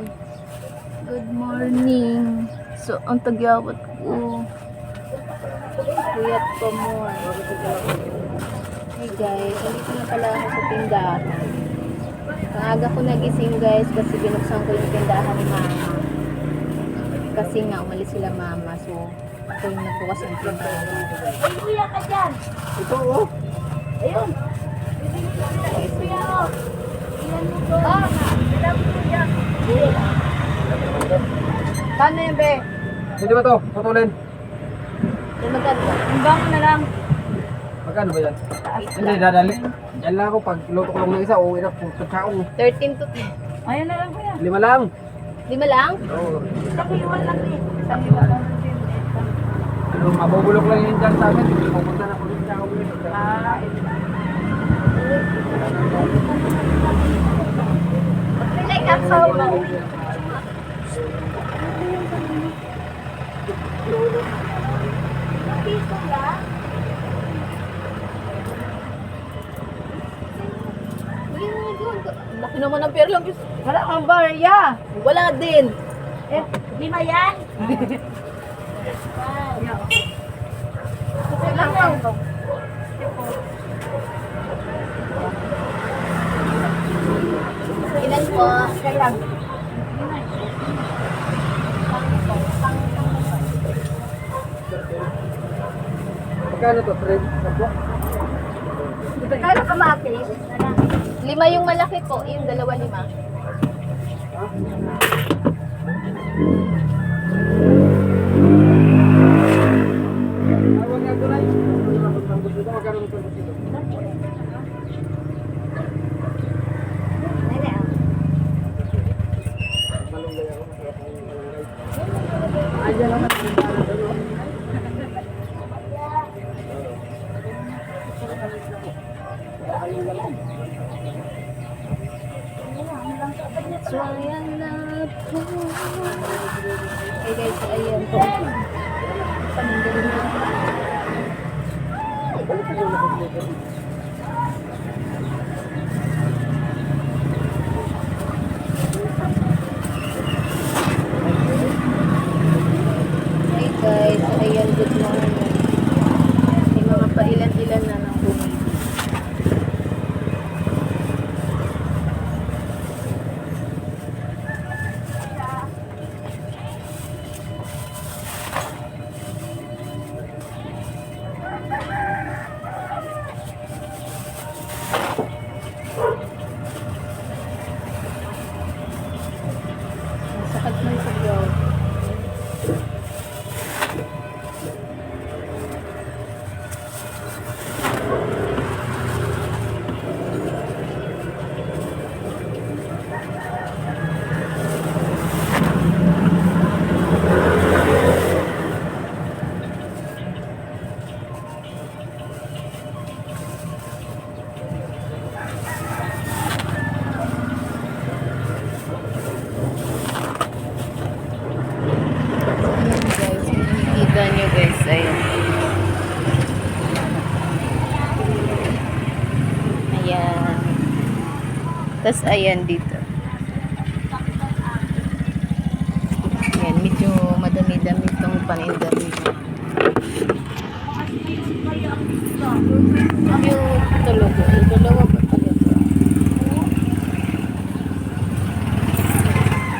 Good morning. So, ang tagyawat ko. Kuyat pa mo. Hey guys, nandito na pala ako sa tindahan. Maaga ko nagising guys kasi binuksan ko yung tindahan ni mama. Kasi nga umalis sila mama. So, ako yung nagbukas ng tindahan. Ay, kuya ka dyan. Ito oh. Ayun. Okay, so, Ilan mo to? Ilan mo dyan? Paano yun, be? Hindi ba to? Putulin. magkano ba? Hanggang mo na lang. Magkano ba yan? Wait Hindi, lang. dadali. Yan lang ako. Pag luto ko lang ng isa, uuwi na po. Pagkaong. 13 to 10. Ayun na lang, kuya. 5 lang. 5 lang? Oo. Isang iwan lang din. Isang iwan lang din. Pero mabubulok lang yun dyan sa amin. Pupunta na po rin sa uwi. Pilay ka sa ulo. Piso lang? Laki naman ng pera lang. Wala kang barya. Wala din. Eh, 5 yan? Ilang kangkong? Ilan po? Kailan? Magkano to, Fred? Kapwa? Kailan kamatis? 5 yung malaki po. Yung 2, 5. Huwag nga tunay. Magkano ng turbos dito? Malunggay ako. Masarap ang malunggay. Ay, dyan naman. So, ayan na po. Hey guys, ayan po. Pananggalin na. Hey guys, ayan, good morning. May mga pailan-ilan na ng bumili. Sakit mo sa yaw. Ayan guys, kung nakikita nyo guys, ayan. Ayan. Tapos ayan dito. Ayan, medyo madami-dami itong paninda dito. Yung